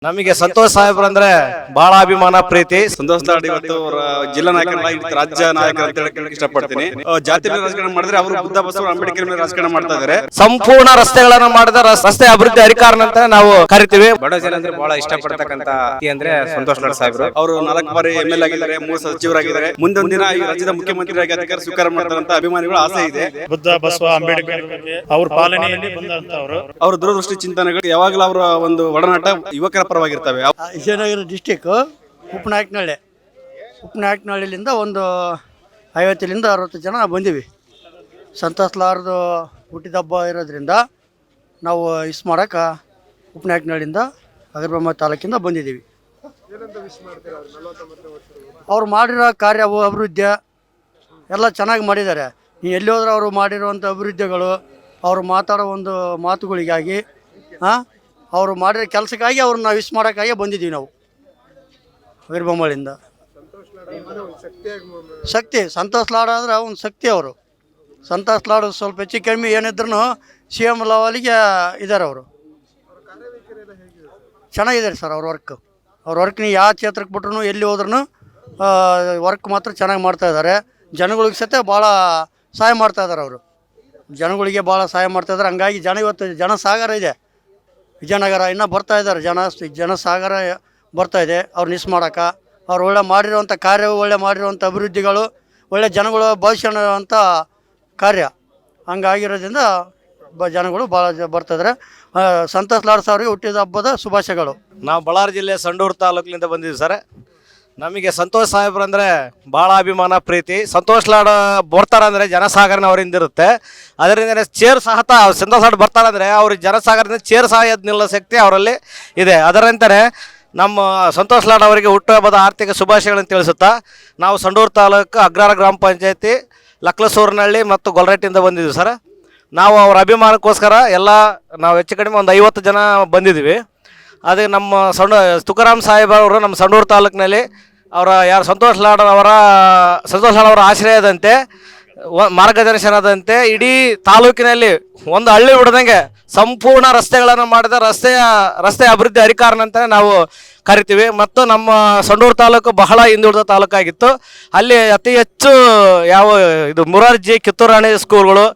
ನಮಗೆ ಸಂತೋಷ್ ಸಾಹೇಬ್ರು ಅಂದ್ರೆ ಬಹಳ ಅಭಿಮಾನ ಪ್ರೀತಿ. ಸಂತೋಷ್ ಲಾಡ್ ಇವತ್ತು ಅವರ ಜಿಲ್ಲಾ ನಾಯಕರಲ್ಲ, ಇವತ್ತು ರಾಜ್ಯ ನಾಯಕರು ಅಂತ ಹೇಳಕ್ಕೆ ಇಷ್ಟಪಡ್ತೀನಿ. ಜಾತಿ ಮೇಲೆ ರಾಜಕಾರಣ ಮಾಡಿದ್ರೆ ಅವರು ಬುದ್ಧ ಬಸವ ಅಂಬೇಡ್ಕರ್ ಮೇಲೆ ರಾಜಕಾರಣ ಮಾಡ್ತಾ ಇದ್ದಾರೆ. ಸಂಪೂರ್ಣ ರಸ್ತೆಗಳನ್ನ ಮಾಡಿದ ರಸ್ತೆ ಅಭಿವೃದ್ಧಿ ಅಧಿಕಾರನ ಅಂತ ನಾವು ಕರಿತೀವಿ. ಬಡ ಜನ ಅಂದ್ರೆ ಬಹಳ ಇಷ್ಟಪಡ್ತಕ್ಕಂತ ಅಂದ್ರೆ ಸಂತೋಷ್ ಲಾಡ್ ಸಾಹೇಬ್ರು. ಅವರು 4 ಬಾರಿ ML ಆಗಿದ್ದಾರೆ, 3 ಸಚಿವರಾಗಿದ್ದಾರೆ. ಮುಂದೊಂದು ದಿನ ಈ ರಾಜ್ಯದ ಮುಖ್ಯಮಂತ್ರಿಯಾಗಿ ಅಧಿಕಾರ ಸ್ವೀಕಾರ ಮಾಡ್ತಾರಂತ ಅಭಿಮಾನಿಗಳ ಆಸೆ ಇದೆ. ಬುದ್ಧ ಬಸವ ಅಂಬೇಡ್ಕರ್ ಅವ್ರ ಪಾಲನೆಯಲ್ಲಿ ಬಂದಂತವರು, ಅವರ ದೂರದೃಷ್ಟಿ ಚಿಂತನೆಗಳು ಯಾವಾಗಲೂ ಅವರ ಒಂದು ಒಡನಾಟ ಯುವಕರ ಪರವಾಗಿರ್ತವೆ. ವಿಜಯನಗರ ಡಿಸ್ಟಿಕ್ ಉಪನಾಯಕನಹಳ್ಳಿಯಿಂದ ಒಂದು 50ರಿಂದ 60 ಜನ ಬಂದೀವಿ. ಸಂತೋಷ್ ಲಾರ್ದು ಹುಟ್ಟಿದಬ್ಬ ಇರೋದ್ರಿಂದ ನಾವು ಇಸ್ ಮಾಡೋಕೆ ಉಪನಾಯಕನಹಳ್ಳಿಯಿಂದ ಅಗರಬೊಮ್ಮೆ ತಾಲೂಕಿಂದ ಬಂದಿದ್ದೀವಿ. ಅವ್ರು ಮಾಡಿರೋ ಕಾರ್ಯ ಅಭಿವೃದ್ಧಿ ಎಲ್ಲ ಚೆನ್ನಾಗಿ ಮಾಡಿದ್ದಾರೆ. ನೀವು ಎಲ್ಲಿ ಹೋದ್ರೆ ಅವರು ಮಾಡಿರುವಂಥ ಅಭಿವೃದ್ಧಿಗಳು, ಅವರು ಮಾತಾಡೋ ಒಂದು ಮಾತುಗಳಿಗಾಗಿ, ಅವರು ಮಾಡಿರೋ ಕೆಲಸಕ್ಕಾಗಿ ಅವ್ರನ್ನ ನಾವು ವಿಶ್ ಮಾಡೋಕ್ಕಾಗಿ ಬಂದಿದ್ದೀವಿ. ನಾವು ಅಗರಬೊಮ್ಮಳಿಂದ ಶಕ್ತಿ ಸಂತೋಷ್ ಲಾಡ್ ಆದರೆ ಒಂದು ಶಕ್ತಿ. ಅವರು ಸಂತೋಷ್ ಲಾಡ್ ಸ್ವಲ್ಪ ಹೆಚ್ಚು ಕಮ್ಮಿ ಏನಿದ್ರು CM ಲೆವೆಲಿಗೆ ಇದ್ದಾರೆ. ಅವರು ಚೆನ್ನಾಗಿದ್ದಾರೆ ಸರ್. ಅವ್ರ ವರ್ಕ್ ನೀವು ಯಾವ ಕ್ಷೇತ್ರಕ್ಕೆ ಬಿಟ್ರು ಎಲ್ಲಿ ಹೋದ್ರೂ ವರ್ಕ್ ಮಾತ್ರ ಚೆನ್ನಾಗಿ ಮಾಡ್ತಾಯಿದ್ದಾರೆ. ಜನಗಳಿಗೆ ಸಹಿತ ಭಾಳ ಸಹಾಯ ಮಾಡ್ತಾಯಿದ್ದಾರೆ. ಅವರು ಜನಗಳಿಗೆ ಭಾಳ ಸಹಾಯ ಮಾಡ್ತಾಯಿದ್ದಾರೆ. ಹಂಗಾಗಿ ಇವತ್ತು ಜನಸಾಗರ ಇದೆ. ವಿಜಯನಗರ ಇನ್ನೂ ಬರ್ತಾಯಿದ್ದಾರೆ. ಜನಸಾಗರ ಬರ್ತಾಯಿದೆ. ಅವ್ರು ಮಿಸ್ ಮಾಡೋಕೆ ಅವ್ರು ಒಳ್ಳೆ ಮಾಡಿರೋವಂಥ ಕಾರ್ಯ, ಒಳ್ಳೆ ಮಾಡಿರೋವಂಥ ಅಭಿವೃದ್ಧಿಗಳು, ಒಳ್ಳೆ ಜನಗಳು ಭವಿಷ್ಯ ಅಂತ ಕಾರ್ಯ ಹಂಗಾಗಿರೋದ್ರಿಂದ ಜನಗಳು ಭಾಳ ಬರ್ತಾಯಿದ್ದಾರೆ. ಸಂತೋಷ್ ಲಾಡ್ ಅವ್ರಿಗೆ ಹುಟ್ಟಿದ ಹಬ್ಬದ ಶುಭಾಶಯಗಳು. ನಾವು ಬಳ್ಳಾರಿ ಜಿಲ್ಲೆ ಸಂಡೂರು ತಾಲೂಕಿನಿಂದ ಬಂದಿದ್ದೀವಿ ಸರ್. ನಮಗೆ ಸಂತೋಷ್ ಸಾಹೇಬ್ರು ಅಂದರೆ ಭಾಳ ಅಭಿಮಾನ ಪ್ರೀತಿ. ಸಂತೋಷ್ ಲಾಡ್ ಬರ್ತಾರಂದರೆ ಜನಸಾಗರನ ಅವರಿಂದ ಇರುತ್ತೆ. ಅದರಿಂದ ಚೇರ್ ಸಹ ಸಂತೋಷ್ ಲಾಡ್ ಬರ್ತಾರಂದರೆ ಅವ್ರಿಗೆ ಜನಸಾಗರದಿಂದ ಚೇರ್ ಸಹ ಎದ್ದು ನಿಲ್ಲೋ ಶಕ್ತಿ ಅವರಲ್ಲಿ ಇದೆ. ಅದರಂತೆ ನಮ್ಮ ಸಂತೋಷ್ ಲಾಡ್ ಅವರಿಗೆ ಹುಟ್ಟುಹಬ್ಬದ ಆರ್ಥಿಕ ಶುಭಾಶಯಗಳನ್ನು ತಿಳಿಸುತ್ತಾ ನಾವು ಸಂಡೂರು ತಾಲೂಕು ಅಗ್ರಹಾರ ಗ್ರಾಮ ಪಂಚಾಯತಿ ಲಕ್ಲಸೂರಿನಹಳ್ಳಿ ಮತ್ತು ಗೊಲ್ರಟ್ಟಿಯಿಂದ ಬಂದಿದ್ದೀವಿ ಸರ್. ನಾವು ಅವ್ರ ಅಭಿಮಾನಕ್ಕೋಸ್ಕರ ನಾವು ಹೆಚ್ಚು ಕಡಿಮೆ ಒಂದು 50 ಜನ ಬಂದಿದ್ದೀವಿ. ಅದೇ ನಮ್ಮ ತುಕಾರಾಮ್ ಸಾಹೇಬ್ ಅವರು ನಮ್ಮ ಸಂಡೂರು ತಾಲೂಕಿನಲ್ಲಿ ಸಂತೋಷ್ ಲಾಡ್ ಅವರ ಆಶ್ರಯದಂತೆ, ಮಾರ್ಗದರ್ಶನದಂತೆ ಇಡೀ ತಾಲೂಕಿನಲ್ಲಿ ಒಂದು ಹಳ್ಳಿ ಬಿಡದಂಗೆ ಸಂಪೂರ್ಣ ರಸ್ತೆಗಳನ್ನು ಮಾಡಿದ ರಸ್ತೆ ಅಭಿವೃದ್ಧಿ ಅಧಿಕಾರನ ಅಂತ ನಾವು ಕರಿತೀವಿ. ಮತ್ತು ನಮ್ಮ ಸಂಡೂರು ತಾಲೂಕು ಬಹಳ ಹಿಂದುಳಿದ ತಾಲೂಕಾಗಿತ್ತು. ಅಲ್ಲಿ ಅತಿ ಹೆಚ್ಚು ಇದು ಮುರಾರ್ಜಿ, ಕಿತ್ತೂರು ರಾಣಿ ಸ್ಕೂಲ್ಗಳು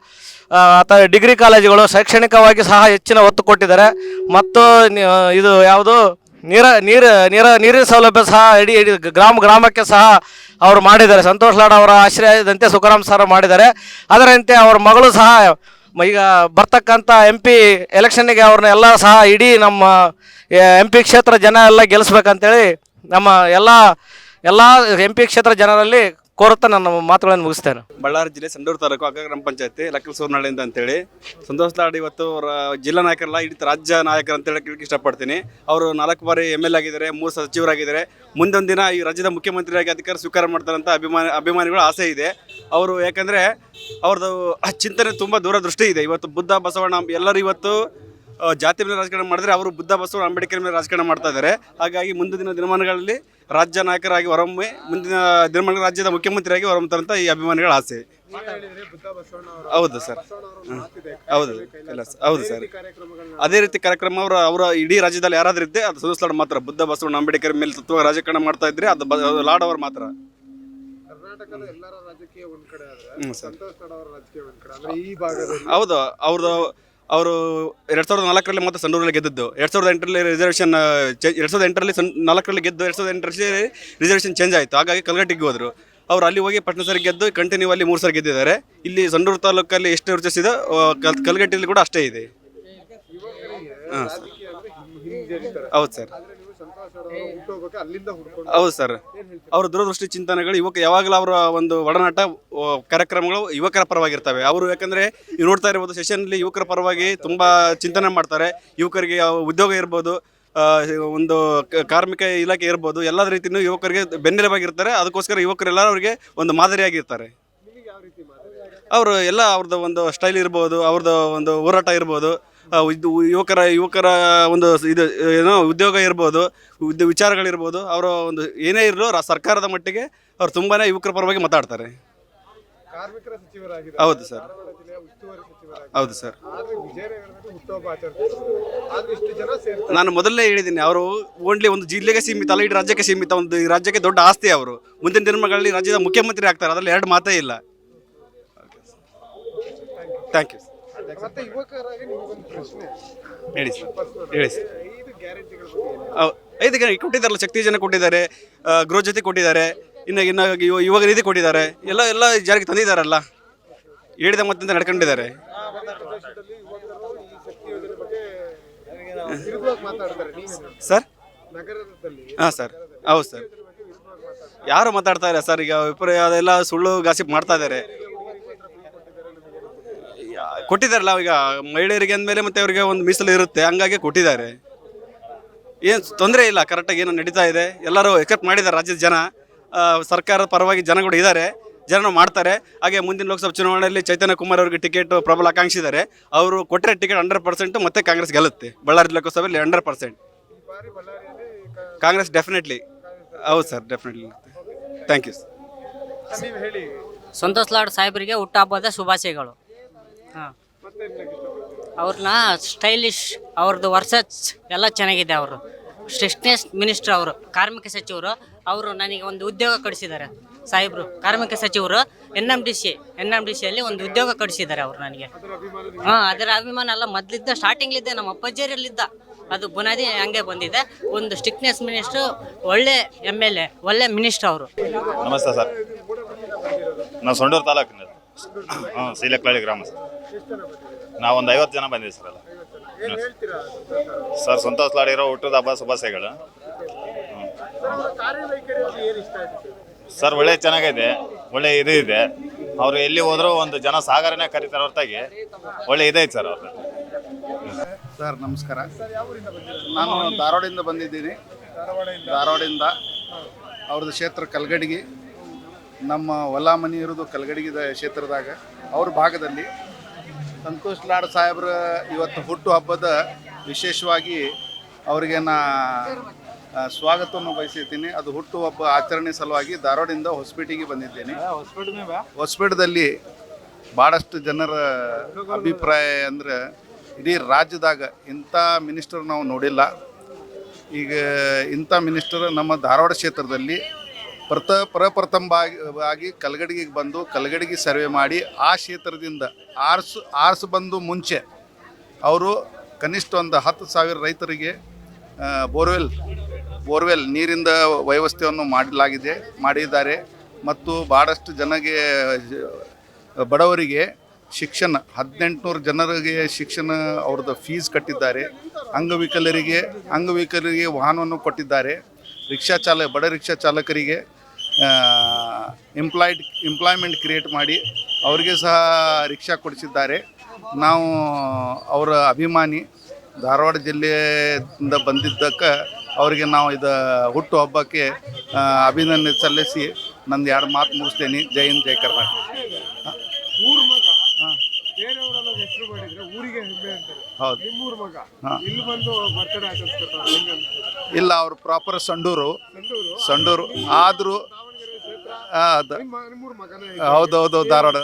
ಅಥವಾ ಡಿಗ್ರಿ ಕಾಲೇಜುಗಳು ಶೈಕ್ಷಣಿಕವಾಗಿ ಸಹ ಹೆಚ್ಚಿನ ಒತ್ತು ಕೊಟ್ಟಿದ್ದಾರೆ. ಮತ್ತು ಇದು ಯಾವುದು ನೀರಿನ ಸೌಲಭ್ಯ ಸಹ ಇಡೀ ಗ್ರಾಮಕ್ಕೆ ಸಹ ಅವರು ಮಾಡಿದ್ದಾರೆ. ಸಂತೋಷ್ ಲಾಡ್ ಅವರ ಆಶ್ರಯದಂತೆ ತುಕಾರಾಮ್ ಸರ್ ಮಾಡಿದ್ದಾರೆ. ಅದರಂತೆ ಅವ್ರ ಮಗಳು ಸಹ ಈಗ ಬರ್ತಕ್ಕಂಥ MP ಎಲೆಕ್ಷನ್ನಿಗೆ ಅವ್ರನ್ನೆಲ್ಲ ಸಹ ಇಡೀ ನಮ್ಮ MP ಕ್ಷೇತ್ರ ಜನ ಎಲ್ಲ ಗೆಲ್ಲಿಸ್ಬೇಕಂತೇಳಿ ನಮ್ಮ ಎಲ್ಲ MP ಕ್ಷೇತ್ರ ಜನರಲ್ಲಿ ಕೋರುತ್ತಾ ನನ್ನ ಮಾತುಗಳನ್ನು ಮುಗಿಸ್ತೇನೆ. ಬಳ್ಳಾರಿ ಜಿಲ್ಲೆ ಸಂಡೂರು ತಾಲೂಕು ಅಗ್ರಹಾರ ಗ್ರಾಮ ಪಂಚಾಯತಿ ಲಕ್ಲಸೂರಿನಹಳ್ಳಿಯಿಂದ ಅಂತೇಳಿ ಸಂತೋಷ್ ಲಾಡ್ ಇವತ್ತು ಅವರ ಜಿಲ್ಲಾ ನಾಯಕರಲ್ಲ, ಇಡೀ ರಾಜ್ಯ ನಾಯಕರು ಅಂತ ಹೇಳಕ್ಕೆ ಇಷ್ಟಪಡ್ತೀನಿ. ಅವರು 4 ಬಾರಿ ML ಆಗಿದ್ದಾರೆ, 3 ಸಚಿವರಾಗಿದ್ದಾರೆ. ಮುಂದೊಂದು ದಿನ ಈ ರಾಜ್ಯದ ಮುಖ್ಯಮಂತ್ರಿಯಾಗಿ ಅಧಿಕಾರ ಸ್ವೀಕಾರ ಮಾಡ್ತಾರಂತ ಅಭಿಮಾನಿಗಳ ಆಸೆ ಇದೆ. ಅವರು ಯಾಕಂದರೆ ಅವ್ರದ್ದು ಚಿಂತನೆ ತುಂಬ ದೂರದೃಷ್ಟಿ ಇದೆ. ಇವತ್ತು ಬುದ್ಧ ಬಸವಣ್ಣ ಎಲ್ಲರೂ ಇವತ್ತು ಜಾತಿ ಮೇಲೆ ರಾಜಕಾರಣ ಮಾಡಿದ್ರೆ ಅವರು ಬುದ್ಧ ಬಸವ ಅಂಬೇಡ್ಕರ್ ಮೇಲೆ ರಾಜಕಾರಣ ಮಾಡ್ತಾ ಇದ್ದಾರೆ. ಹಾಗಾಗಿ ಮುಂದಿನ ದಿನಮಾನಗಳಲ್ಲಿ ರಾಜ್ಯ ನಾಯಕರಾಗಿ ಹೊರೊಮ್ಮೆ ಮುಂದಿನ ದಿನಮಾನ ರಾಜ್ಯದ ಮುಖ್ಯಮಂತ್ರಿಯಾಗಿ ಹೊರಹೊಮ್ಮತಾರಂತ ಈ ಅಭಿಮಾನಿಗಳ ಆಸೆ. ಹೌದು ಸರ್, ಹೌದು ಸರ್. ಅದೇ ರೀತಿ ಕಾರ್ಯಕ್ರಮ ಅವರ ಇಡೀ ರಾಜ್ಯದಲ್ಲಿ ಯಾರಾದ್ರೂ ಇದ್ದೆ ಅದು ಸಂತೋಷ್ ಲಾಡ್ ಮಾತ್ರ. ಬುದ್ಧ ಬಸವಣ್ಣ ಅಂಬೇಡ್ಕರ್ ಮೇಲೆ ತತ್ವ ರಾಜಕಾರಣ ಮಾಡ್ತಾ ಇದ್ರೆ ಅದು ಲಾಡ್ ಅವರು ಮಾತ್ರ. ಹೌದು, ಅವರು 2004ರಲ್ಲಿ ಮತ್ತೆ ಸಂಡೂರಲ್ಲಿ ಗೆದ್ದದ್ದು. 2008ರಲ್ಲಿ ರಿಸರ್ವೇಷನ್ 2008ರಲ್ಲಿ 4ರಲ್ಲಿ ಗೆದ್ದು 2008ರಲ್ಲಿ ರಿಸರ್ವೇಷನ್ ಚೇಂಜ್ ಆಯಿತು. ಹಾಗಾಗಿ ಕಲ್ಗಟ್ಟಿಗೆ ಹೋದರು. ಅವರು ಅಲ್ಲಿ ಹೋಗಿ ಪಟ್ನ ಸರಿ ಗೆದ್ದು ಕಂಟಿನ್ಯೂ ಅಲ್ಲಿ 3 ಸರಿ ಗೆದ್ದಿದ್ದಾರೆ. ಇಲ್ಲಿ ಸಂಡೂರು ತಾಲೂಕಲ್ಲಿ ಎಷ್ಟು ವರ್ಚಸ್ಸಿದೆ ಕಲ್ಗಟ್ಟಿಯಲ್ಲಿ ಕೂಡ ಅಷ್ಟೇ ಇದೆ. ಹಾಂ ಸರ್, ಹೌದು ಸರ್, ಹೌದು ಸರ್. ಅವರ ದೂರದೃಷ್ಟಿ ಚಿಂತನೆಗಳು ಯಾವಾಗಲೂ ಅವರ ಒಂದು ಒಡನಾಟ ಕಾರ್ಯಕ್ರಮಗಳು ಯುವಕರ ಪರವಾಗಿರ್ತವೆ. ಅವರು ಯಾಕಂದರೆ ನೀವು ನೋಡ್ತಾ ಇರ್ಬೋದು, ಸೆಷನ್ಲಿ ಯುವಕರ ಪರವಾಗಿ ತುಂಬ ಚಿಂತನೆ ಮಾಡ್ತಾರೆ. ಯುವಕರಿಗೆ ಉದ್ಯೋಗ ಇರ್ಬೋದು, ಒಂದು ಕಾರ್ಮಿಕ ಇಲಾಖೆ ಇರ್ಬೋದು, ಎಲ್ಲ ರೀತಿಯೂ ಯುವಕರಿಗೆ ಬೆನ್ನೆಲುಬಾಗಿರ್ತಾರೆ. ಅದಕ್ಕೋಸ್ಕರ ಯುವಕರೆಲ್ಲ ಅವರಿಗೆ ಒಂದು ಮಾದರಿಯಾಗಿರ್ತಾರೆ. ಅವರು ಅವ್ರದ್ದು ಒಂದು ಸ್ಟೈಲ್ ಇರ್ಬೋದು, ಅವ್ರದ್ದು ಒಂದು ಹೋರಾಟ ಇರ್ಬೋದು, ಯುವಕರ ಒಂದು ಇದು ಉದ್ಯೋಗ ಇರ್ಬೋದು, ವಿಚಾರಗಳಿರ್ಬೋದು, ಅವರ ಒಂದು ಏನೇ ಇರಲು ಸರ್ಕಾರದ ಮಟ್ಟಿಗೆ ಅವ್ರು ತುಂಬಾ ಯುವಕರ ಪರವಾಗಿ ಮಾತಾಡ್ತಾರೆ. ಹೌದು ಸರ್, ಹೌದು ಸರ್. ನಾನು ಮೊದಲೇ ಹೇಳಿದ್ದೀನಿ, ಅವರು ಓನ್ಲಿ ಒಂದು ಜಿಲ್ಲೆಗೆ ಸೀಮಿತ ಅಲ್ಲ, ಇಡೀ ರಾಜ್ಯಕ್ಕೆ ಸೀಮಿತ. ಒಂದು ಈ ರಾಜ್ಯಕ್ಕೆ ದೊಡ್ಡ ಆಸ್ತಿ ಅವರು. ಮುಂದಿನ ದಿನಗಳಲ್ಲಿ ರಾಜ್ಯದ ಮುಖ್ಯಮಂತ್ರಿ ಆಗ್ತಾರೆ, ಅದರಲ್ಲಿ ಎರಡು ಮಾತೇ ಇಲ್ಲ. Thank you. ಹೇಳಿ ಸರ್, ಹೇಳಿ ಸರ್. 5 ಕೊಟ್ಟಿದ್ದಾರಲ್ಲ, ಶಕ್ತಿ ಜನ ಕೊಟ್ಟಿದ್ದಾರೆ, ಗೃಹ ಜೊತೆ ಕೊಟ್ಟಿದ್ದಾರೆ, ಇನ್ನು ಯುವ ನಿಧಿ ಕೊಟ್ಟಿದ್ದಾರೆ, ಎಲ್ಲ ಜಾರಿಗೆ ತಂದಿದ್ದಾರಲ್ಲ, ಹೇಳಿದ ಮತ್ತಿಂದ ನಡ್ಕೊಂಡಿದ್ದಾರೆ. ಸರ್, ಹಾಂ ಸರ್, ಹೌದು ಸರ್. ಯಾರು ಮಾತಾಡ್ತಾ ಇಲ್ಲ ಸರ್, ಈಗ ಅದೆಲ್ಲ ಸುಳ್ಳು ಗಾಸಿಪ್ ಮಾಡ್ತಾ ಇದ್ದಾರೆ. ಕೊಟ್ಟಿದ್ದಾರಲ್ಲ, ಈಗ ಮಹಿಳೆಯರಿಗೆ ಅಂದಮೇಲೆ ಮತ್ತೆ ಅವರಿಗೆ ಒಂದು ಮೀಸಲು ಇರುತ್ತೆ, ಹಂಗಾಗಿ ಕೊಟ್ಟಿದ್ದಾರೆ. ಏನು ತೊಂದರೆ ಇಲ್ಲ, ಕರೆಕ್ಟಾಗಿ ಏನು ನಡೀತಾ ಇದೆ. ಎಲ್ಲರೂ ಎಕ್ಸೆಪ್ಟ್ ಮಾಡಿದ್ದಾರೆ ರಾಜ್ಯದ ಜನ. ಸರ್ಕಾರದ ಪರವಾಗಿ ಜನಗಳು ಇದ್ದಾರೆ, ಜನ ಮಾಡ್ತಾರೆ. ಹಾಗೆ ಮುಂದಿನ ಲೋಕಸಭಾ ಚುನಾವಣೆಯಲ್ಲಿ ಚೈತನ್ಯ ಕುಮಾರ್ ಅವರಿಗೆ ಟಿಕೆಟ್ ಪ್ರಬಲ ಆಕಾಂಕ್ಷಿದ್ದಾರೆ. ಅವರು ಕೊಟ್ಟರೆ ಟಿಕೆಟ್ 100% ಮತ್ತೆ ಕಾಂಗ್ರೆಸ್ ಗೆಲ್ಲುತ್ತೆ. ಬಳ್ಳಾರಿ ಲೋಕಸಭೆಯಲ್ಲಿ 100% ಕಾಂಗ್ರೆಸ್ ಡೆಫಿನೆಟ್ಲಿ. ಹೌದು sir, definitely. Thank you. Santosh Lad ಸಾಹೇಬರಿಗೆ ಹುಟ್ಟುಹಬ್ಬದ ಶುಭಾಶಯಗಳು. ಹಾಂ, ಅವ್ರನ್ನ ಸ್ಟೈಲಿಶ್, ಅವ್ರದ್ದು ವರ್ಸಸ್ ಎಲ್ಲ ಚೆನ್ನಾಗಿದೆ. ಅವರು ಸ್ಟ್ರಿಕ್ಟ್ನೆಸ್ ಮಿನಿಸ್ಟರ್, ಅವರು ಕಾರ್ಮಿಕ ಸಚಿವರು. ಅವರು ನನಗೆ ಒಂದು ಉದ್ಯೋಗ ಕೊಡಿಸಿದ್ದಾರೆ ಸಾಹೇಬರು. ಕಾರ್ಮಿಕ ಸಚಿವರು NMDCಯಲ್ಲಿ ಒಂದು ಉದ್ಯೋಗ ಕೊಡಿಸಿದ್ದಾರೆ ಅವರು ನನಗೆ. ಹಾಂ, ಅದರ ಅಭಿಮಾನ ಎಲ್ಲ ಮೊದಲಿದ್ದ ಸ್ಟಾರ್ಟಿಂಗ್ಲಿದ್ದೆ, ನಮ್ಮ ಅಪ್ಪಾಜಿಯರಲ್ಲಿದ್ದ, ಅದು ಬುನಾದಿ ಹಂಗೆ ಬಂದಿದೆ. ಒಂದು ಸ್ಟ್ರಿಕ್ಟ್ನೆಸ್ ಮಿನಿಸ್ಟ್ರು, ಒಳ್ಳೆ MLA, ಒಳ್ಳೆ ಮಿನಿಸ್ಟರ್ ಅವರು. ನಮಸ್ತೆ ಸರ್, ನಾವು ಸೊಂಡೂರು ತಾಲೂಕಿನ ಸೀಲೆಕ್ಲಳ್ಳಿ ಗ್ರಾಮ ಸರ್. ನಾವೊಂದು 50 ಜನ ಬಂದಿದ್ದೀವಿ ಸರ್. ಎಲ್ಲ ಸರ್, ಸಂತೋಷ್ ಲಾಡ್ ಇರೋ ಹುಟ್ಟದ ಹಬ್ಬ ಶುಭಾಶಯಗಳು. ಸರ್, ಒಳ್ಳೆ ಚೆನ್ನಾಗಿದೆ, ಒಳ್ಳೆ ಇದೆ. ಅವರು ಎಲ್ಲಿ ಹೋದರೂ ಒಂದು ಜನ ಸಾಗರನೇ ಕರೀತಾರೆ ಹೊರತಾಗಿ ಒಳ್ಳೆ ಇದೈತೆ ಸರ್ ಅವ್ರದ್ದು. ಸರ್ ನಮಸ್ಕಾರ, ನಾನು ಧಾರವಾಡದಿಂದ ಬಂದಿದ್ದೀನಿ. ಧಾರವಾಡದಿಂದ ಅವ್ರದ್ದು ಕ್ಷೇತ್ರ ಕಲ್ಗಡಿಗೆ, ನಮ್ಮ ಹೊಲ ಮನೆ ಇರೋದು ಕಲ್ಗಡಿಗೆ ಕ್ಷೇತ್ರದಾಗ. ಅವ್ರ ಭಾಗದಲ್ಲಿ ಸಂತೋಷ್ ಲಾಡ್ ಸಾಹೇಬ್ರ ಇವತ್ತು ಹುಟ್ಟು ಹಬ್ಬದ ವಿಶೇಷವಾಗಿ ಅವರಿಗೆ ಸ್ವಾಗತವನ್ನು ಬಯಸಿರ್ತೀನಿ. ಅದು ಹುಟ್ಟುಹಬ್ಬ ಆಚರಣೆ ಸಲುವಾಗಿ ಧಾರವಾಡದಿಂದ ಹೊಸಪೇಟೆಗೆ ಬಂದಿದ್ದೇನೆ. ಹೊಸಪೇಟೆದಲ್ಲಿ ಭಾಳಷ್ಟು ಜನರ ಅಭಿಪ್ರಾಯ ಅಂದರೆ ಇಡೀ ರಾಜ್ಯದಾಗ ಇಂಥ ಮಿನಿಸ್ಟರ್ ನಾವು ನೋಡಿಲ್ಲ. ಈಗ ಇಂಥ ಮಿನಿಸ್ಟರ್ ನಮ್ಮ ಧಾರವಾಡ ಕ್ಷೇತ್ರದಲ್ಲಿ ಪ್ರಪ್ರಥಮವಾಗಿ ಕಲ್ಗಡಿಗೆ ಬಂದು ಕಲ್ಗಡಿಗೆ ಸರ್ವೆ ಮಾಡಿ ಆ ಕ್ಷೇತ್ರದಿಂದ ಆರ್ಸು ಬಂದು ಮುಂಚೆ ಅವರು ಕನಿಷ್ಠ ಒಂದು 10,000 ರೈತರಿಗೆ ಬೋರ್ವೆಲ್ ನೀರಿಂದ ವ್ಯವಸ್ಥೆಯನ್ನು ಮಾಡಿದ್ದಾರೆ. ಮತ್ತು ಭಾಳಷ್ಟು ಜನಗೆ ಬಡವರಿಗೆ ಶಿಕ್ಷಣ 1800 ಜನರಿಗೆ ಶಿಕ್ಷಣ ಅವ್ರದ್ದು ಫೀಸ್ ಕಟ್ಟಿದ್ದಾರೆ. ಅಂಗವಿಕಲರಿಗೆ ವಾಹನವನ್ನು ಕೊಟ್ಟಿದ್ದಾರೆ. ಬಡ ರಿಕ್ಷಾ ಚಾಲಕರಿಗೆ ಎಂಪ್ಲಾಯ್ಮೆಂಟ್ ಕ್ರಿಯೇಟ್ ಮಾಡಿ ಅವರಿಗೆ ಸಹ ರಿಕ್ಷಾ ಕೊಡಿಸಿದ್ದಾರೆ. ನಾವು ಅವರ ಅಭಿಮಾನಿ, ಧಾರವಾಡ ಜಿಲ್ಲೆಯಿಂದ ಬಂದಿದ್ದಕ್ಕೆ ಅವರಿಗೆ ನಾವು ಹುಟ್ಟು ಹಬ್ಬಕ್ಕೆ ಅಭಿನಂದನೆ ಸಲ್ಲಿಸಿ ನಂದು 2 ಮಾತು ಮುಗಿಸ್ತೇನೆ. ಜೈ ಹಿಂದ್, ಜೈ ಕರ್ನಾಟಕ. ಹೌದು, ಇಲ್ಲ, ಅವರು ಪ್ರಾಪರ್ ಸಂಡೂರು ಆದರೂ ಹೌದೌದು ಧಾರವಾಡ.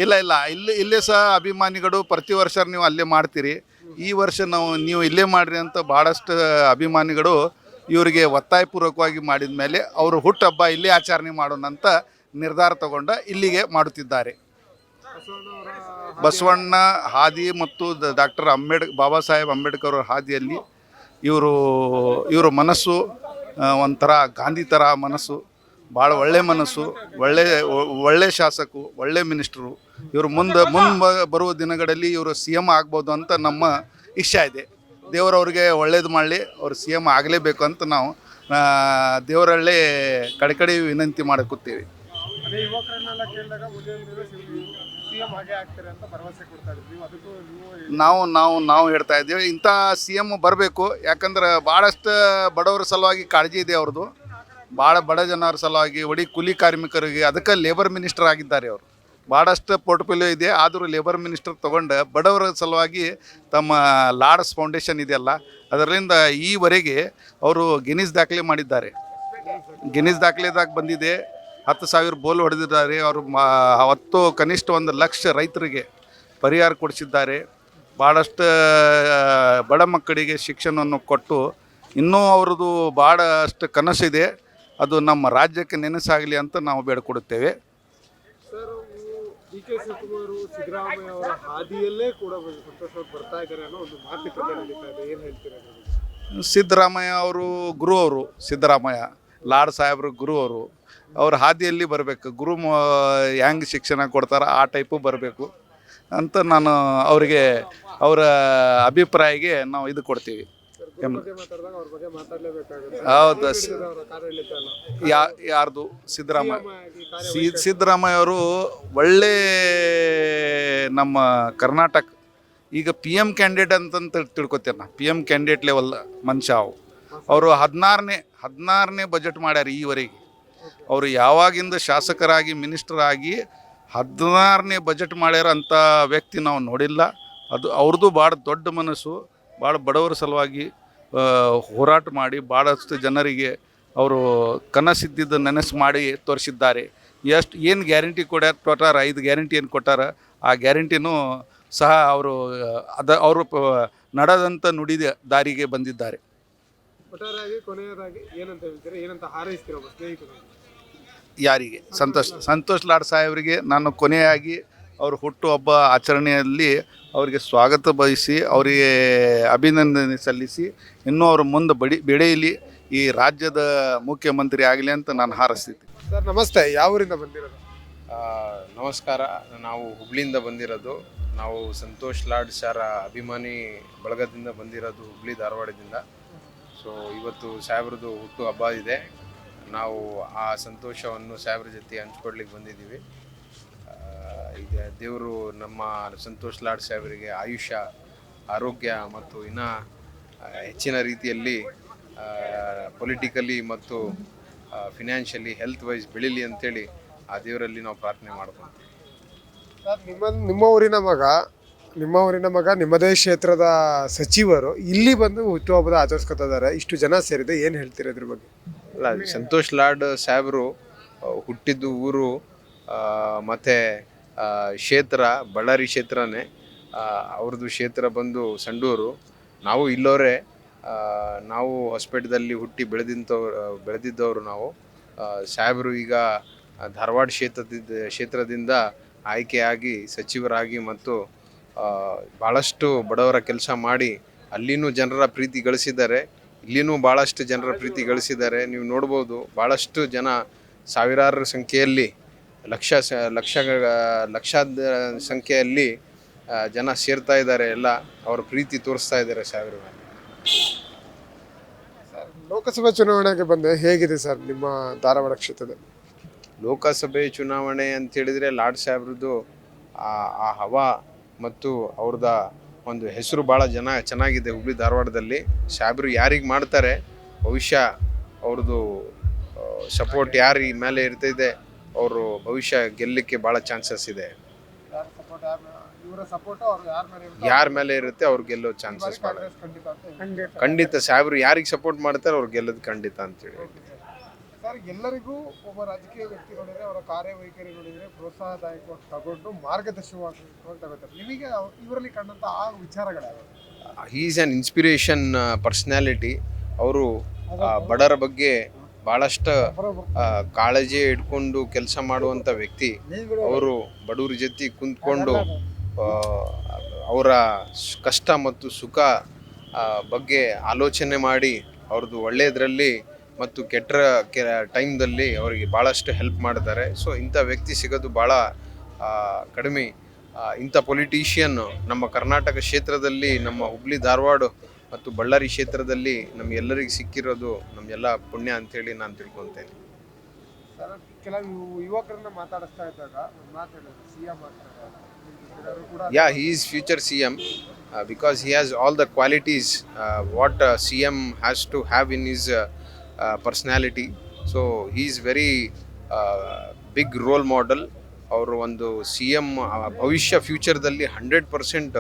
ಇಲ್ಲ ಇಲ್ಲೇ ಸಹ ಅಭಿಮಾನಿಗಳು ಪ್ರತಿ ವರ್ಷ ನೀವು ಅಲ್ಲೇ ಮಾಡ್ತೀರಿ. ಈ ವರ್ಷ ನೀವು ಇಲ್ಲೇ ಮಾಡಿರಿ ಅಂತ ಭಾಳಷ್ಟು ಅಭಿಮಾನಿಗಳು ಇವರಿಗೆ ಒತ್ತಾಯಪೂರ್ವಕವಾಗಿ ಮಾಡಿದ ಮೇಲೆ ಅವರು ಹುಟ್ಟುಹಬ್ಬ ಇಲ್ಲೇ ಆಚರಣೆ ಮಾಡೋಣ ಅಂತ ನಿರ್ಧಾರ ತಗೊಂಡು ಇಲ್ಲಿಗೆ ಮಾಡುತ್ತಿದ್ದಾರೆ. ಬಸವಣ್ಣ ಹಾದಿ ಮತ್ತು ಬಾಬಾ ಸಾಹೇಬ್ ಅಂಬೇಡ್ಕರ್ ಅವರ ಹಾದಿಯಲ್ಲಿ ಇವರ ಮನಸ್ಸು ಒಂಥರ ಗಾಂಧಿ ಥರ ಮನಸ್ಸು, ಭಾಳ ಒಳ್ಳೆ ಮನಸ್ಸು, ಒಳ್ಳೆ ಶಾಸಕರು, ಒಳ್ಳೆ ಮಿನಿಸ್ಟ್ರು. ಇವರು ಮುಂದೆ ಬರುವ ದಿನಗಳಲ್ಲಿ ಇವರು CM ಆಗ್ಬೋದು ಅಂತ ನಮ್ಮ ಇಚ್ಛೆ ಇದೆ. ದೇವರವ್ರಿಗೆ ಒಳ್ಳೇದು ಮಾಡಲಿ, ಅವ್ರು CM ಆಗಲೇಬೇಕು ಅಂತ ನಾವು ದೇವರಲ್ಲೇ ಕಡೆ ವಿನಂತಿ ಮಾಡಕುತ್ತೀವಿ. ನಾವು ಹೇಳ್ತಾ ಇದ್ದೀವಿ, ಇಂಥ CM ಬರಬೇಕು. ಯಾಕಂದ್ರೆ ಭಾಳಷ್ಟು ಬಡವರ ಸಲುವಾಗಿ ಕಾಳಜಿ ಇದೆ ಅವ್ರದ್ದು. ಭಾಳ ಬಡ ಜನರ ಸಲುವಾಗಿ, ಕೂಲಿ ಕಾರ್ಮಿಕರಿಗೆ, ಅದಕ್ಕೆ ಲೇಬರ್ ಮಿನಿಸ್ಟರ್ ಆಗಿದ್ದಾರೆ ಅವರು. ಭಾಳಷ್ಟು ಪೋರ್ಟ್ಫೋಲಿಯೋ ಇದೆ, ಆದರೂ ಲೇಬರ್ ಮಿನಿಸ್ಟರ್ ತೊಗೊಂಡು ಬಡವರ ಸಲುವಾಗಿ ತಮ್ಮ ಲಾಡ್ಸ್ ಫೌಂಡೇಶನ್ ಇದೆಯಲ್ಲ, ಅದರಿಂದ ಈವರೆಗೆ ಅವರು ಗಿನ್ನಿಸ್ ದಾಖಲೆ ಮಾಡಿದ್ದಾರೆ. ಗಿನ್ನಿಸ್ ದಾಖಲೆದಾಗ ಬಂದಿದೆ. 10,000 ಬೋಲ್ ಹೊಡೆದಿದ್ದಾರೆ. ಅವರು ಅವತ್ತು ಕನಿಷ್ಠ 1 ಲಕ್ಷ ರೈತರಿಗೆ ಪರಿಹಾರ ಕೊಡಿಸಿದ್ದಾರೆ. ಭಾಳಷ್ಟು ಬಡ ಮಕ್ಕಳಿಗೆ ಶಿಕ್ಷಣವನ್ನು ಕೊಟ್ಟು ಇನ್ನೂ ಅವ್ರದ್ದು ಭಾಳಷ್ಟು ಕನಸಿದೆ. ಅದು ನಮ್ಮ ರಾಜ್ಯಕ್ಕೆ ನೆನಸಾಗಲಿ ಅಂತ ನಾವು ಬೇಡಿಕೊಡುತ್ತೇವೆ. ಸರ್ ಡಿ.ಕೆ. ಶಿವಕುಮಾರ್ ಸಿದ್ದರಾಮಯ್ಯ ಅವರ ಹಾದಿಯಲ್ಲೇ ಕೂಡ ಸಂತೋಷ್ ಅವರು ಬರ್ತಾ ಇದ್ದಾರೆ ಅನ್ನೋ ಒಂದು ಮಾತುಕತೆ ನಡೀತಾ ಇದೆ, ಏನು ಹೇಳ್ತೀರಾ? ಸಿದ್ದರಾಮಯ್ಯ ಅವರು ಗುರು, ಅವರು ಸಿದ್ದರಾಮಯ್ಯ ಲಾಡ್ ಸಾಹೇಬ್ರು ಗುರು, ಅವ್ರ ಹಾದಿಯಲ್ಲಿ ಬರಬೇಕು. ಗುರು ಹೆಂಗೆ ಶಿಕ್ಷಣ ಕೊಡ್ತಾರೆ ಆ ಟೈಪು ಬರಬೇಕು ಅಂತ ನಾನು ಅವರಿಗೆ ಅವರ ಅಭಿಪ್ರಾಯಕ್ಕೆ ನಾವು ಇದು ಕೊಡ್ತೀವಿ. ಹೌದು, ಯಾರ್ದು? ಸಿದ್ದರಾಮಯ್ಯ ಅವರು ಒಳ್ಳೆ ನಮ್ಮ ಕರ್ನಾಟಕ ಈಗ PM ಕ್ಯಾಂಡಿಡೇಟ್ ಅಂತಂತ ತಿಳ್ಕೊತೀರ ನಾ. PM ಕ್ಯಾಂಡಿಡೇಟ್ ಲೆವೆಲ್ ಮನುಷ್ಯ ಅವರು 16ನೇ ಬಜೆಟ್ ಮಾಡ್ಯಾರ ಈವರೆಗೆ. ಅವರು ಯಾವಾಗಿಂದ ಶಾಸಕರಾಗಿ ಮಿನಿಸ್ಟರ್ ಆಗಿ 16ನೇ ಬಜೆಟ್ ಮಾಡ್ಯಾರ ಅಂಥ ವ್ಯಕ್ತಿ ನಾವು ನೋಡಿಲ್ಲ. ಅದು ಅವ್ರದ್ದು ಭಾಳ ದೊಡ್ಡ ಮನಸ್ಸು, ಭಾಳ ಬಡವರ ಸಲುವಾಗಿ ಹೋರಾಟ ಮಾಡಿ ಭಾಳಷ್ಟು ಜನರಿಗೆ ಅವರು ಕನಸಿದ್ದಿದ್ದು ನೆನಸು ಮಾಡಿ ತೋರಿಸಿದ್ದಾರೆ. ಏನು ಗ್ಯಾರಂಟಿ ಕೊಟ್ಟಾರ, 5 ಗ್ಯಾರಂಟಿ ಏನು ಕೊಟ್ಟಾರ, ಆ ಗ್ಯಾರಂಟಿನೂ ಸಹ ಅವರು ಅವರು ನಡೆದಂಥ ನುಡಿದ ದಾರಿಗೆ ಬಂದಿದ್ದಾರೆ. ಒಟ್ಟಾರೆಯಾಗಿ ಕೊನೆಯದಾಗಿ ಏನಂತ ಹೇಳ್ತೀರಾ, ಏನಂತ ಹಾರೈಸ್ತೀರ ಒಬ್ಬ ಸ್ನೇಹಿತರು? ಯಾರಿಗೆ? ಸಂತೋಷ್ ಲಾಡ್ ಸಾಹೇಬರಿಗೆ ನಾನು ಕೊನೆಯಾಗಿ ಅವ್ರ ಹುಟ್ಟುಹಬ್ಬ ಆಚರಣೆಯಲ್ಲಿ ಅವರಿಗೆ ಸ್ವಾಗತ ಬಯಸಿ ಅವರಿಗೆ ಅಭಿನಂದನೆ ಸಲ್ಲಿಸಿ ಇನ್ನೂ ಅವರು ಮುಂದೆ ಬೆಳೆಯಲಿ, ಈ ರಾಜ್ಯದ ಮುಖ್ಯಮಂತ್ರಿ ಆಗಲಿ ಅಂತ ನಾನು ಹಾರೈಸ್ತೀನಿ. ಸರ್ ನಮಸ್ತೆ, ಯಾವ ಊರಿಂದ ಬಂದಿರೋದು? ನಮಸ್ಕಾರ, ನಾವು ಹುಬ್ಳಿಯಿಂದ ಬಂದಿರೋದು. ನಾವು ಸಂತೋಷ್ ಲಾಡ್ ಸರ ಅಭಿಮಾನಿ ಬಳಗದಿಂದ ಬಂದಿರೋದು, ಹುಬ್ಳಿ ಧಾರವಾಡದಿಂದ. ಸೊ ಇವತ್ತು ಸಾಹೇಬ್ರದ್ದು ಹುಟ್ಟು ಹಬ್ಬ ಇದೆ. ನಾವು ಆ ಸಂತೋಷವನ್ನು ಸಾಹೇಬ್ರ ಜೊತೆ ಹಂಚ್ಕೊಡ್ಲಿಕ್ಕೆ ಬಂದಿದ್ದೀವಿ. ಈಗ ದೇವರು ನಮ್ಮ ಸಂತೋಷ್ ಲಾಡ್ ಸಾಹೇಬರಿಗೆ ಆಯುಷ್ಯ, ಆರೋಗ್ಯ ಮತ್ತು ಇನ್ನೂ ಹೆಚ್ಚಿನ ರೀತಿಯಲ್ಲಿ ಪೊಲಿಟಿಕಲಿ ಮತ್ತು ಫಿನಾನ್ಷಿಯಲಿ ಹೆಲ್ತ್ ವೈಸ್ ಬೆಳೀಲಿ ಅಂತೇಳಿ ಆ ದೇವರಲ್ಲಿ ನಾವು ಪ್ರಾರ್ಥನೆ ಮಾಡ್ಕೊತೀವಿ. ಸರ್ ನಿಮ್ಮ ಊರಿನ ಮಗ ನಿಮ್ಮದೇ ಕ್ಷೇತ್ರದ ಸಚಿವರು ಇಲ್ಲಿ ಬಂದು ಹುಟ್ಟುಹಬ್ಬದ ಆಚರಿಸ್ಕೊತಾ ಇದ್ದಾರೆ. ಇಷ್ಟು ಜನ ಸೇರಿದೆ, ಏನು ಹೇಳ್ತೀರಾ ಇದ್ರ ಬಗ್ಗೆ? ಅಲ್ಲ, ಸಂತೋಷ್ ಲಾಡ್ ಸಾಹೇಬರು ಹುಟ್ಟಿದ್ದು ಊರು ಮತ್ತು ಕ್ಷೇತ್ರ ಬಳ್ಳಾರಿ ಕ್ಷೇತ್ರನೇ. ಅವ್ರದ್ದು ಕ್ಷೇತ್ರ ಬಂದು ಸಂಡೂರು. ನಾವು ಇಲ್ಲೋರೆ, ನಾವು ಹೊಸಪೇಟೆದಲ್ಲಿ ಹುಟ್ಟಿ ಬೆಳೆದಿದ್ದವರು ನಾವು. ಸಾಹೇಬರು ಈಗ ಧಾರವಾಡ ಕ್ಷೇತ್ರದಿಂದ ಆಯ್ಕೆಯಾಗಿ ಸಚಿವರಾಗಿ ಮತ್ತು ಭಾಳಷ್ಟು ಬಡವರ ಕೆಲಸ ಮಾಡಿ ಅಲ್ಲಿನೂ ಜನರ ಪ್ರೀತಿ ಗಳಿಸಿದ್ದಾರೆ, ಇಲ್ಲಿನೂ ಭಾಳಷ್ಟು ಜನರ ಪ್ರೀತಿ ಗಳಿಸಿದ್ದಾರೆ. ನೀವು ನೋಡ್ಬೋದು, ಭಾಳಷ್ಟು ಜನ ಸಾವಿರಾರು ಸಂಖ್ಯೆಯಲ್ಲಿ ಲಕ್ಷಾದ ಸಂಖ್ಯೆಯಲ್ಲಿ ಜನ ಸೇರ್ತಾ ಇದ್ದಾರೆ. ಎಲ್ಲ ಅವರ ಪ್ರೀತಿ ತೋರಿಸ್ತಾ ಇದ್ದಾರೆ ಸಾವಿರ ಮೇಲೆ. ಲೋಕಸಭಾ ಚುನಾವಣೆಗೆ ಬಂದೆ, ಹೇಗಿದೆ ಸರ್ ನಿಮ್ಮ ಧಾರವಾಡ ಕ್ಷೇತ್ರದಲ್ಲಿ? ಲೋಕಸಭೆ ಚುನಾವಣೆ ಅಂತ ಹೇಳಿದರೆ ಲಾಡ್ ಸಾಹೇಬ್ರದ್ದು ಆ ಹವಾ ಮತ್ತು ಅವ್ರದ ಒಂದು ಹೆಸರು ಭಾಳ ಚೆನ್ನಾಗಿದೆ ಹುಬ್ಳಿ ಧಾರವಾಡದಲ್ಲಿ. ಸಾಹೇಬ್ರು ಯಾರಿಗೆ ಮಾಡ್ತಾರೆ, ಭವಿಷ್ಯ ಅವ್ರದ್ದು ಸಪೋರ್ಟ್ ಯಾರ ಮೇಲೆ ಇರ್ತಿದೆ, ಅವರು ಭವಿಷ್ಯ ಗೆಲ್ಲಲಿಕ್ಕೆ ಭಾಳ ಚಾನ್ಸಸ್ ಇದೆ. ಯಾರ ಮೇಲೆ ಇರುತ್ತೆ ಅವ್ರು ಗೆಲ್ಲೋ ಚಾನ್ಸಸ್ ಭಾಳ ಖಂಡಿತ. ಸಾಹೇಬ್ರು ಯಾರಿಗೆ ಸಪೋರ್ಟ್ ಮಾಡ್ತಾರೆ ಅವ್ರು ಗೆಲ್ಲೋದು ಖಂಡಿತ ಅಂತೇಳಿ. ಸರ್, ಎಲ್ಲರಿಗೂ ಒಬ್ಬ ರಾಜಕೀಯ ವ್ಯಕ್ತಿ ನೋಡಿದ್ರೆ ಅವರ ಕಾರ್ಯವೈಖರಿ ನೋಡಿದ್ರೆ ಪ್ರೋತ್ಸಾಹದಾಯಕವಾಗಿ ತಗೊಂಡು ಮಾರ್ಗದರ್ಶಕವಾಗಿ ತಗೋತಾರೆ. ನಿಮಗೆ ಇವರಲ್ಲಿ ಕಂಡಂತ ಆ ವಿಚಾರಗಳು? He is on inspiration personality. ಅವರು ಬಡವರ ಬಗ್ಗೆ ಭಾಳಷ್ಟು ಕಾಳಜಿ ಇಟ್ಕೊಂಡು ಕೆಲಸ ಮಾಡುವಂಥ ವ್ಯಕ್ತಿ. ಅವರು ಬಡವ್ರ ಜೊತೆ ಕುಂತ್ಕೊಂಡು ಅವರ ಕಷ್ಟ ಮತ್ತು ಸುಖ ಬಗ್ಗೆ ಆಲೋಚನೆ ಮಾಡಿ ಅವ್ರದ್ದು ಒಳ್ಳೆಯದರಲ್ಲಿ ಮತ್ತು ಕೆಟ್ಟ ಟೈಮ್ದಲ್ಲಿ ಅವರಿಗೆ ಭಾಳಷ್ಟು ಹೆಲ್ಪ್ ಮಾಡ್ತಾರೆ. ಸೊ ಇಂಥ ವ್ಯಕ್ತಿ ಸಿಗೋದು ಭಾಳ ಕಡಿಮೆ. ಇಂಥ ಪೊಲಿಟಿಷಿಯನ್ ನಮ್ಮ ಕರ್ನಾಟಕ ಕ್ಷೇತ್ರದಲ್ಲಿ, ನಮ್ಮ ಹುಬ್ಳಿ ಧಾರವಾಡ ಮತ್ತು ಬಳ್ಳಾರಿ ಕ್ಷೇತ್ರದಲ್ಲಿ ನಮಗೆಲ್ಲರಿಗೆ ಸಿಕ್ಕಿರೋದು ನಮಗೆಲ್ಲ ಪುಣ್ಯ ಅಂಥೇಳಿ ನಾನು ತಿಳ್ಕೊತೇನೆ. ಕೆಲವು ಯುವಕರನ್ನ ಮಾತಾಡಿಸ್ತಾ ಇದ್ದಾಗ CM he is future CM because he has all the qualities what CM has to have in his personality. So he is very big role model. ಅವರು ಒಂದು CM ಭವಿಷ್ಯ ಫ್ಯೂಚರ್ದಲ್ಲಿ 100%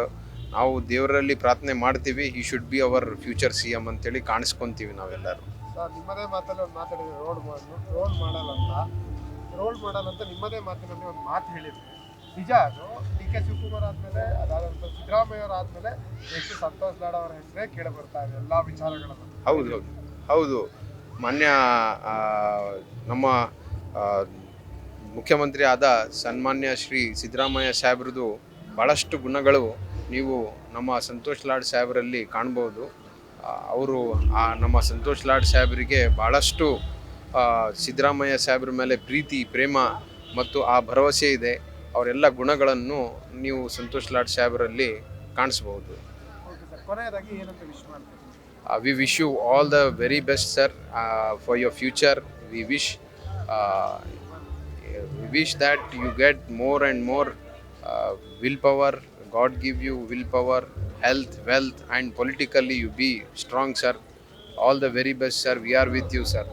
ನಾವು ದೇವರಲ್ಲಿ ಪ್ರಾರ್ಥನೆ ಮಾಡ್ತೀವಿ. He should be our future CM ಅಂತೇಳಿ ಕಾಣಿಸ್ಕೊತೀವಿ ನಾವೆಲ್ಲರೂ. ನಿಮ್ಮದೇ ಮಾತಲ್ಲಿ ಒಂದು ಮಾತಾಡಿದ್ರೆ ರೋಡ್ ಮಾಡಲ್ಲ ಅಂತ ರೋಲ್ ಮಾಡಲ್ ಅಂತ ನಿಮ್ಮದೇ ಮಾತಿನಲ್ಲಿ ಒಂದು ಮಾತು ಹೇಳಿದ್ರೆ ನಿಜ ಅದು. ಡಿ ಕೆ ಶಿವಕುಮಾರ್ ಆದ್ಮೇಲೆ ಅದಾದ ನಂತರ ಸಿದ್ದರಾಮಯ್ಯ ಅವರು ಆದ್ಮೇಲೆ ಎಷ್ಟು ಸಂತೋಷ್ ಲಾಡ್ ಅವರ ಹೆಸರೇ ಕೇಳಿ ಬರ್ತಾ ಇದೆ ಎಲ್ಲ ವಿಚಾರಗಳನ್ನು. ಹೌದು ಹೌದು ಹೌದು. ಮಾನ್ಯ ನಮ್ಮ ಮುಖ್ಯಮಂತ್ರಿ ಆದ ಸನ್ಮಾನ್ಯ ಶ್ರೀ ಸಿದ್ದರಾಮಯ್ಯ ಸಾಹೇಬ್ರದ್ದು ಭಾಳಷ್ಟು ಗುಣಗಳು ನೀವು ನಮ್ಮ ಸಂತೋಷ್ ಲಾಡ್ ಸಾಹೇಬರಲ್ಲಿ ಕಾಣ್ಬೋದು. ಅವರು ನಮ್ಮ ಸಂತೋಷ್ ಲಾಡ್ ಸಾಹೇಬರಿಗೆ ಭಾಳಷ್ಟು ಸಿದ್ದರಾಮಯ್ಯ ಸಾಹೇಬ್ರ ಮೇಲೆ ಪ್ರೀತಿ ಪ್ರೇಮ ಮತ್ತು ಆ ಭರವಸೆ ಇದೆ. ಅವರೆಲ್ಲ ಗುಣಗಳನ್ನು ನೀವು ಸಂತೋಷ್ ಲಾಡ್ ಸಾಹೇಬರಲ್ಲಿ ಕಾಣಿಸ್ಬೋದು. ಓಕೆ ಸರ್, ಕೊನೆಯದಾಗಿ ಏನಂತ ವಿಶ್ ಮಾಡ್ತೀವಿ? We wish you all the very best, sir, for your future. We wish that you get more and more willpower. God give you willpower, health, wealth, and politically you be strong, sir. All the very best, sir. We are with you, sir.